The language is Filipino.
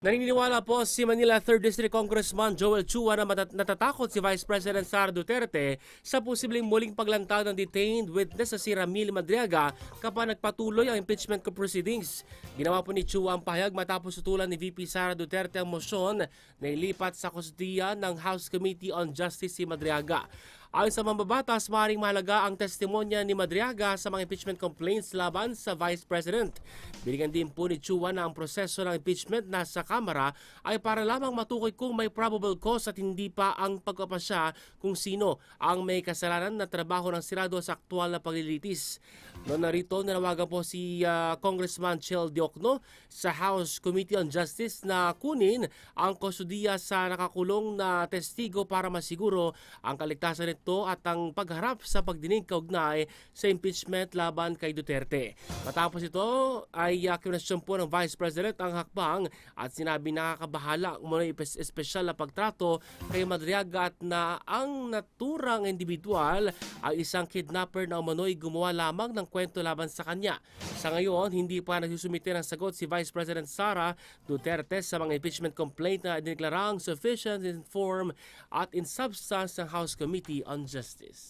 Naniniwala po si Manila 3rd District Congressman Joel Chua na natatakot si Vice President Sara Duterte sa posibleng muling paglantad ng detained witness sa si Ramil Madriaga kapag nagpatuloy ang impeachment proceedings. Ginawa po ni Chua ang pahayag matapos utulan ni VP Sara Duterte ang mosyon na ilipat sa kustudiya ng House Committee on Justice si Madriaga. Ayon sa mambabatas, maaaring mahalaga ang testimonya ni Madriaga sa mga impeachment complaints laban sa Vice President. Binigyan din po ni Chua na ang proseso ng impeachment na sa Kamara ay para lamang matukoy kung may probable cause at hindi pa ang pagpapasya kung sino ang may kasalanan na trabaho ng Senado sa aktual na paglilitis. Noon narito, nanawagan po si Congressman Chel Diokno sa House Committee on Justice na kunin ang kustudiya sa nakakulong na testigo para masiguro ang kaligtasan nito at ang pagharap sa pagdinig kaugnay sa impeachment laban kay Duterte. Matapos ito ay kinwestiyon po ng Vice President ang hakbang at sinabi nakakabahala muna espesyal na pagtrato kay Madriaga at na ang naturang individual ay isang kidnapper na umano'y gumawa lamang ng kwento laban sa kanya. Sa ngayon, hindi pa nagsusumite ng sagot si Vice President Sara Duterte sa mga impeachment complaint na dineklarang sufficient in form at in substance ng House Committee on Justice.